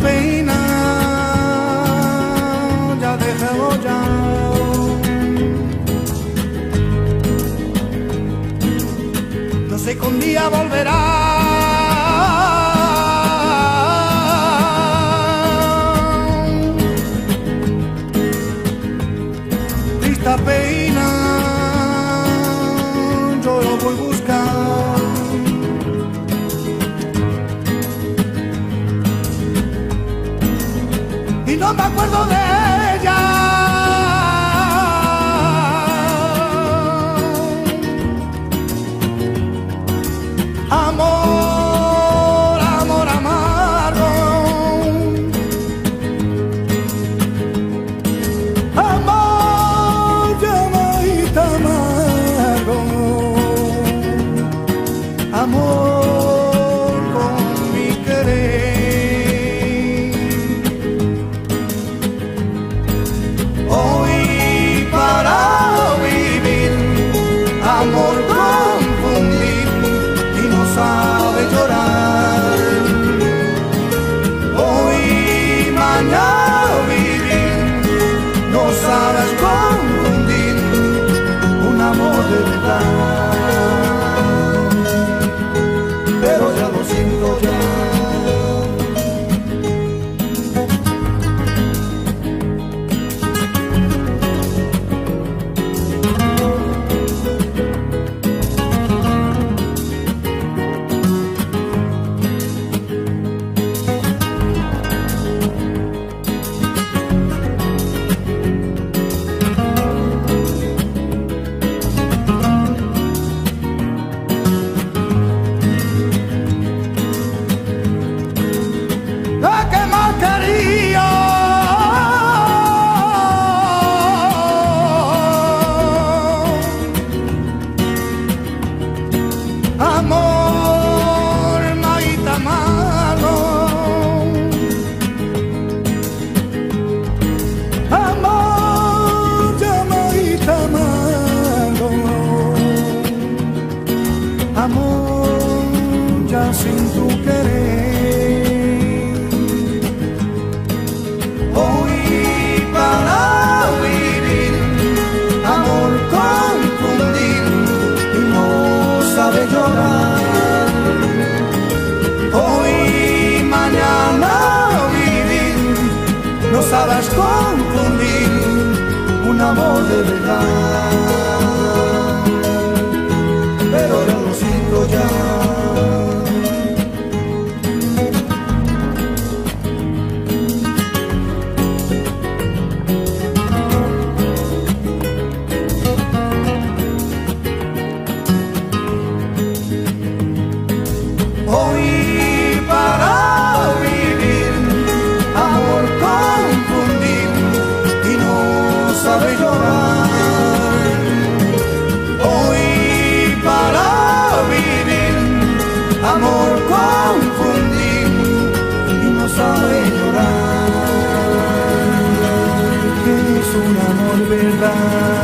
pena, ya déjalo ya. No sé que un día volverá. Triste pena, yo lo voy a buscar. Y no me acuerdo de ella. Amor, amor amargo. Amor, llamadita amargo. Amor con mi querer. Hoy para vivir, amor confundir y no sabe llorar. Hoy, mañana vivir, no sabes confundir un amor de verdad. Pero ya lo siento ya. La que más quería, amor, maíta malo, amor, llamadita malo, amor, ya sin tu querer. Hoy para vivir, amor confundir y no sabe llorar. Hoy, mañana vivir, no sabes confundir un amor de verdad. Pero yo lo siento ya. Hoy para vivir, amor confundir y no sabe llorar. Hoy para vivir, amor confundir y no sabe llorar. Es un amor verdad.